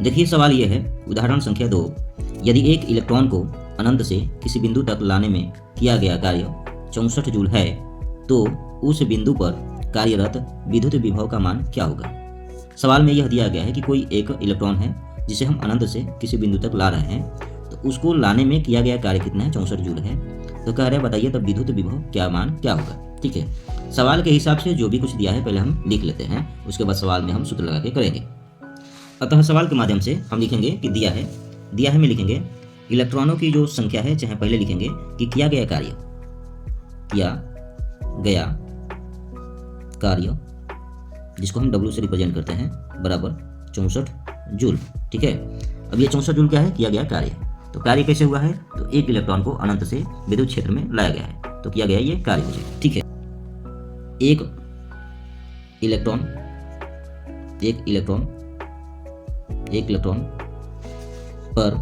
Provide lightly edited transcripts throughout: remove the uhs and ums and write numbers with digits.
देखिए सवाल ये है, उदाहरण संख्या 2, यदि एक इलेक्ट्रॉन को अनंत से किसी बिंदु तक लाने में किया गया कार्य 64 जूल है, तो उस बिंदु पर कार्यरत विद्युत विभव का मान क्या होगा। सवाल में यह दिया गया है कि कोई एक इलेक्ट्रॉन है जिसे हम अनंत से किसी बिंदु तक ला रहे हैं, तो उसको लाने में किया गया कार्य कितना है, 64 जूल है। तो कह रहे हैं बताइए तब विद्युत विभव क्या मान क्या होगा। ठीक है, सवाल के हिसाब से जो भी कुछ दिया है पहले हम लिख लेते हैं, उसके बाद सवाल में हम सूत्र लगा के करेंगे। अतः सवाल के माध्यम से हम लिखेंगे कि दिया है में लिखेंगे इलेक्ट्रॉनों की जो संख्या है, चाहे पहले लिखेंगे कि किया गया कार्य जिसको हम W से रिप्रेजेंट करते हैं, बराबर 64 जूल। ठीक है, अब ये 64 जूल क्या है, किया गया कार्य। तो कार्य कैसे हुआ है, तो एक इलेक्ट्रॉन को अनंत से विद्युत क्षेत्र में लाया गया है, तो किया गया ये कार्य मुझे। ठीक है, एक इलेक्ट्रॉन पर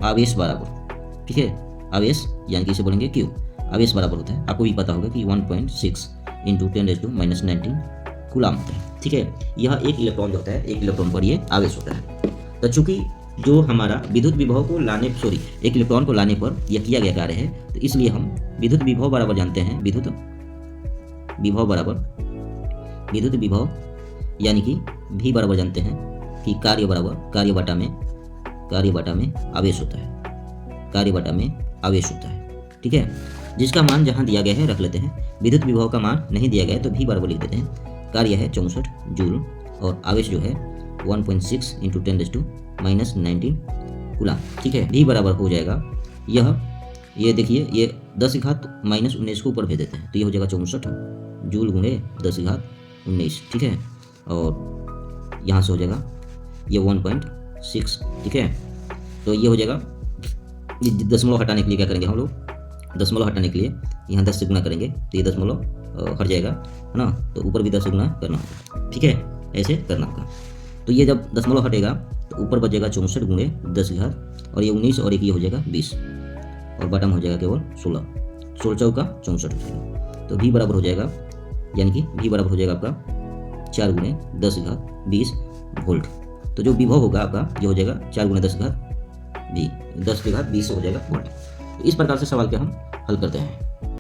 आवेश बराबर, ठीक है, आवेश यानी कि इसे बोलेंगे Q, आवेश बराबर होता है, आपको भी पता होगा कि 1.6 इंटू 10⁻⁻19 कूलाम होता है। ठीक है, यह एक इलेक्ट्रॉन जो होता है, एक इलेक्ट्रॉन पर ये आवेश होता है। तो चूंकि जो हमारा विद्युत विभव को लाने एक इलेक्ट्रॉन को लाने पर यह किया गया कार्य है, तो इसलिए हम विद्युत विभव बराबर जानते हैं, विद्युत विभव यानी कि V बराबर जानते हैं कि कार्य बराबर कार्य बटा में आवेश होता है, ठीक है, जिसका मान जहाँ दिया गया है रख लेते हैं। विद्युत विभव का मान नहीं दिया गया है तो V बराबर लिख देते हैं। कार्य है 64 जूल और आवेश जो है 1.6 इंटू 10⁻⁻19 कूलाम। ठीक है, V बराबर हो जाएगा ये देखिए, ये 10⁻⁻19 को ऊपर भेज देते हैं, तो ये हो जाएगा 64 जूल गुणे 10⁻19। ठीक है, और यहाँ से हो जाएगा ये 1.6। ठीक है, तो ये हो जाएगा, ये दशमलव हटाने के लिए क्या करेंगे हम लोग, दशमलव हटाने के लिए यहाँ 10 से गुना करेंगे, तो ये दशमलव हट जाएगा, है ना, तो ऊपर भी 10 से गुना करना होगा। ठीक है, ऐसे करना होगा। तो ये जब दशमलव हटेगा तो ऊपर बचेगा 64 गुणे 10⁻, और ये 19 और एक ये हो जाएगा 20, और बटम हो जाएगा केवल 16 चौका 64 हो जाएगा। तो V बराबर हो जाएगा, यानी कि V बराबर हो जाएगा आपका 4 गुणे 10⁻20 वोल्ट। तो जो विभव होगा आपका ये हो जाएगा 4 गुणे 10⁻20 हो जाएगा वोल्ट। तो इस प्रकार से सवाल के हम हल करते हैं।